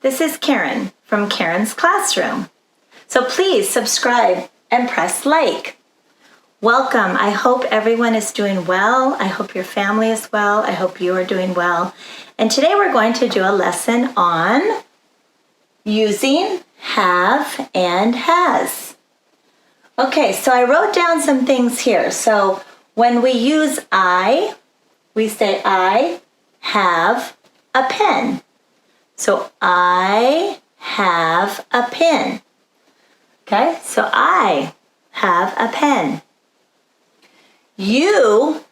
This is Karen from Karen's Classroom. So please subscribe and press like. Welcome. I hope everyone is doing well. I hope your family is well. I hope you are doing well. And today we're going to do a lesson on using have and has. Okay, so I wrote down some things here. So when we use I, we say I have a pen. So I have a pen. Okay, so I have a pen. You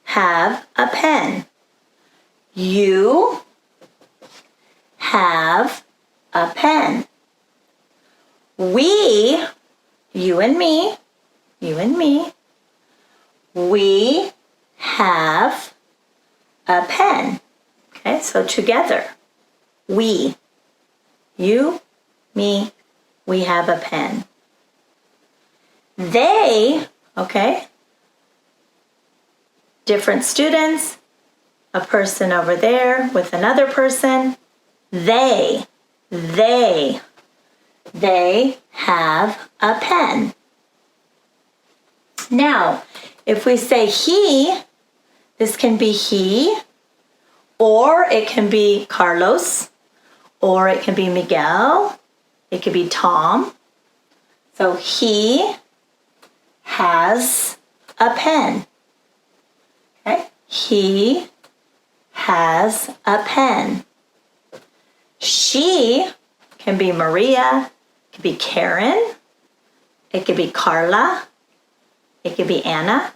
have a pen. You have a pen. We, you and me, we have a pen. Okay, so together, we, you, me, we have a pen. They, okay, different students, a person over there with another person, they have a pen. Now, if we say he, this can be he, or it can be Carlos, or it can be Miguel, it could be Tom. So he has a pen. Okay? He has a pen. She can be Maria, it could be Karen, it could be Carla, it could be Anna.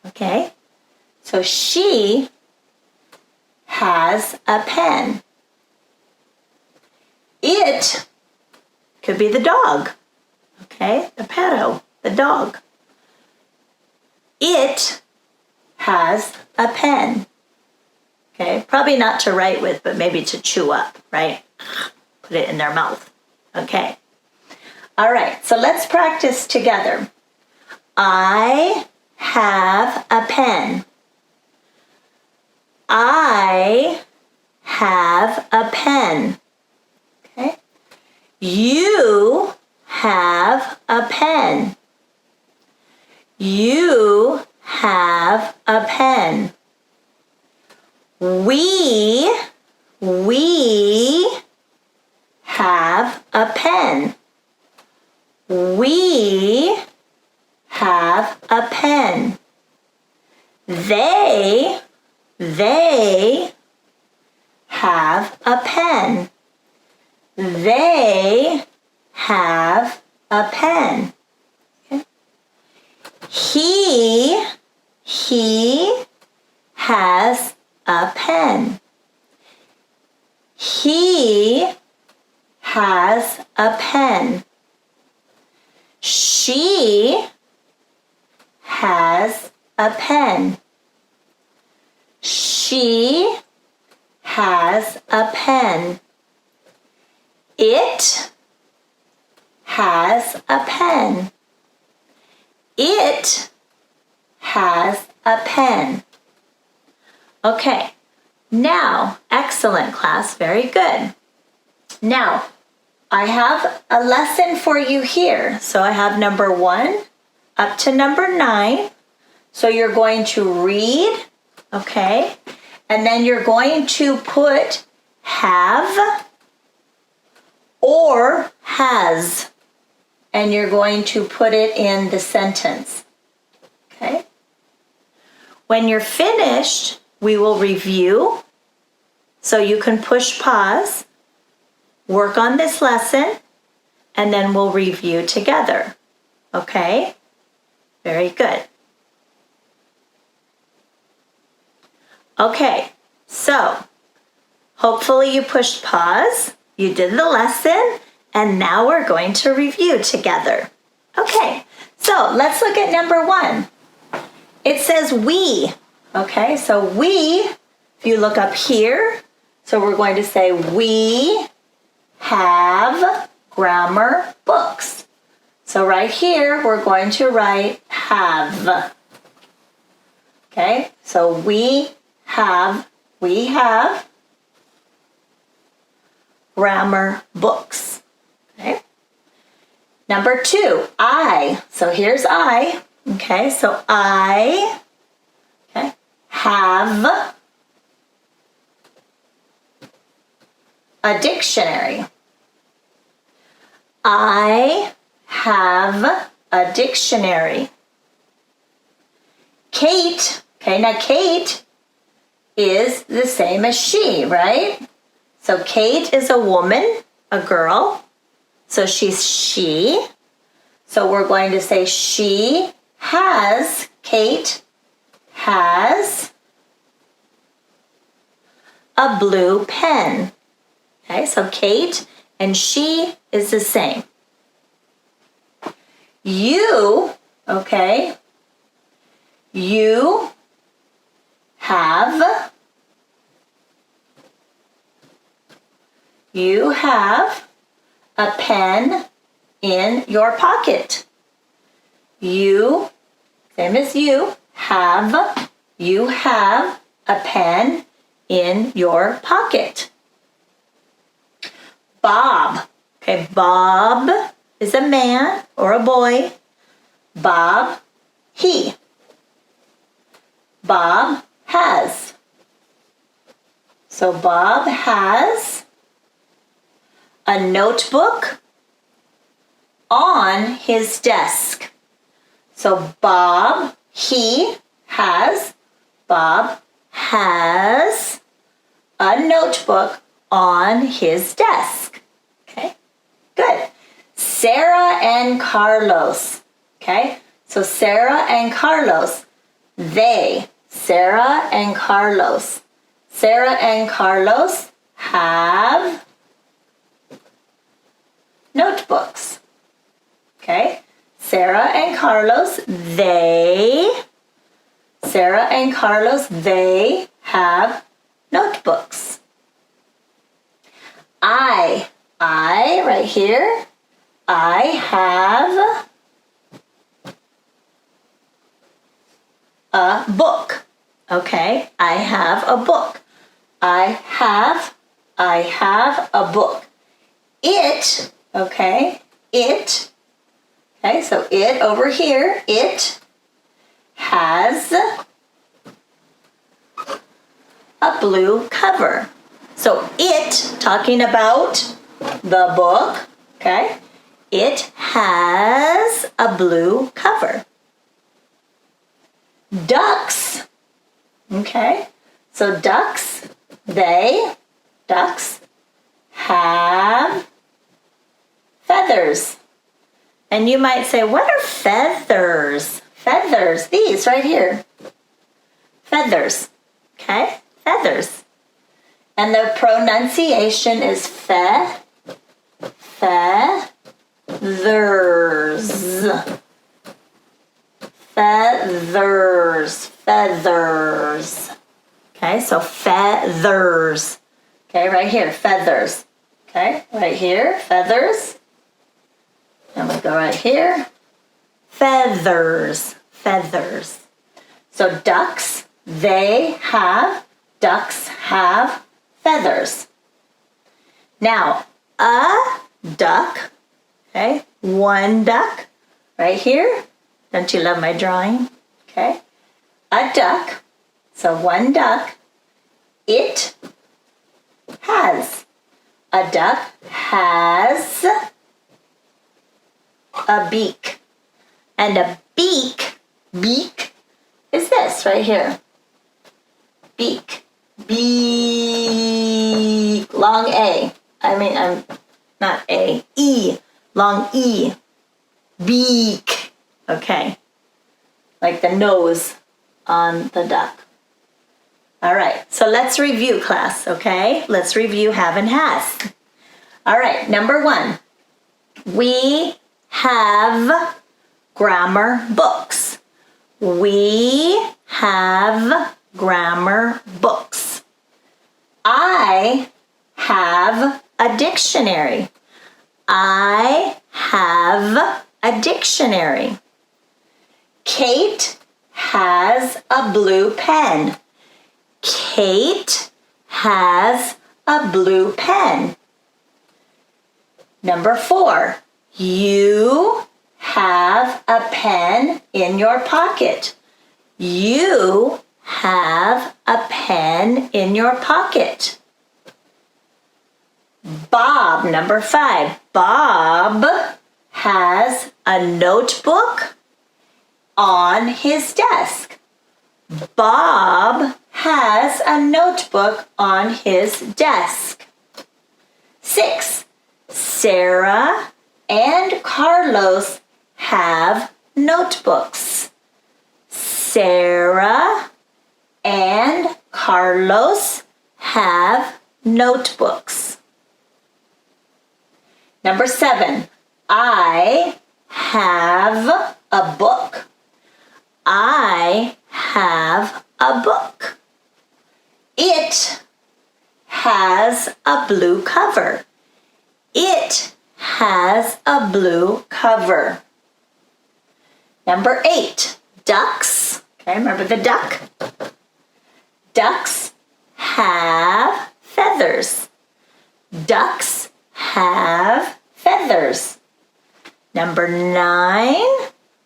Okay? So she has a pen. It could be the dog. Okay? The perro, the dog. It has a pen. Okay? Probably not to write with, but maybe to chew up, right? Put it in their mouth. Okay. All right, so let's practice together. I have a pen. I have a pen. Okay? You have a pen. You have a pen. We have a pen. We have a pen. They have a pen. They have a pen. Okay. He has a pen. He has a pen. She has a pen. She has a pen. It has a pen. It has a pen. Okay, now, excellent class, very good. Now, I have a lesson for you here. So I have number 1 up to number 9. So you're going to read, okay? And then you're going to put have or has. And you're going to put it in the sentence, okay? When you're finished, we will review. So you can push pause, work on this lesson, and then we'll review together, okay? Very good. Okay, so hopefully you pushed pause, you did the lesson, and now we're going to review together. Okay, so let's look at number 1. It says we, okay? So we, if you look up here, so we're going to say we have grammar books. So right here, we're going to write have. Okay, so we have grammar books. Okay. Number 2, I. So here's I. Okay, so I have a dictionary. I have a dictionary. Kate, now Kate is the same as she, right? So Kate is a woman, a girl. So she's she. So we're going to say she has, Kate has a blue pen. Okay, so Kate and she is the same. You, you have a pen in your pocket. You, same as you have a pen in your pocket. Bob. Okay, Bob is a man or a boy. Bob, he. Bob has. So Bob has a notebook on his desk. So Bob has a notebook on his desk. Okay, good. Sarah and Carlos. Okay, so Sarah and Carlos, Sarah and Carlos have notebooks. Okay, Sarah and Carlos, they have notebooks. I right here, I have a book. Okay, I have a book. I have a book. It, so it over here, it has a blue cover. So it, talking about the book, okay, it has a blue cover. Ducks, okay, so ducks have feathers. And you might say, what are feathers? Feathers, these right here. Feathers, okay, feathers. And the pronunciation is feathers. Feathers. Okay, so feathers. Okay, right here, feathers. Okay, right here, feathers. And we go right here. Feathers. So ducks have feathers. Now, a duck, okay, one duck, right here. Don't you love my drawing? Okay, a duck, so one duck, it has. A duck has a beak. And a beak is this right here. Beak. Long A. I'm not A. E. Long E. Beak. Okay. Like the nose on the duck. All right. So let's review, class. Okay. Let's review have and has. All right. Number 1. We have grammar books. We have grammar books. I have a dictionary. I have a dictionary. Kate has a blue pen. Kate has a blue pen. Number 4, you have a pen in your pocket. You have a pen in your pocket. Bob, number 5. Bob has a notebook on his desk. Bob has a notebook on his desk. 6. Sarah and Carlos have notebooks. Sarah and Carlos have notebooks. Number 7, I have a book. I have a book. It has a blue cover. It has a blue cover. Number 8, ducks. Okay, remember the duck? Ducks have feathers. Ducks have feathers. Number 9,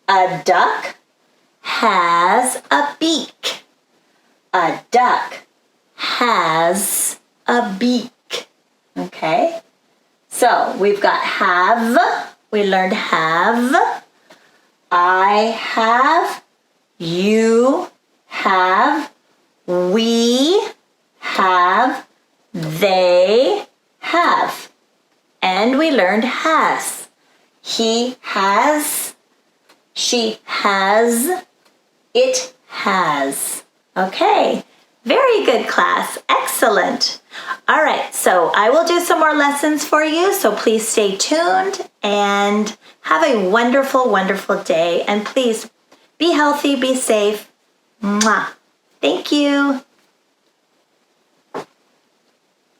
a duck has a beak. A duck has a beak. Okay? So we've got have. We learned have. I have. You have. We have. They have. And we learned has. He has. She has. It has. Okay. Very good, class. Excellent. All right, so I will do some more lessons for you, so please stay tuned and have a wonderful, wonderful day. And please be healthy, be safe. Mwah. Thank you.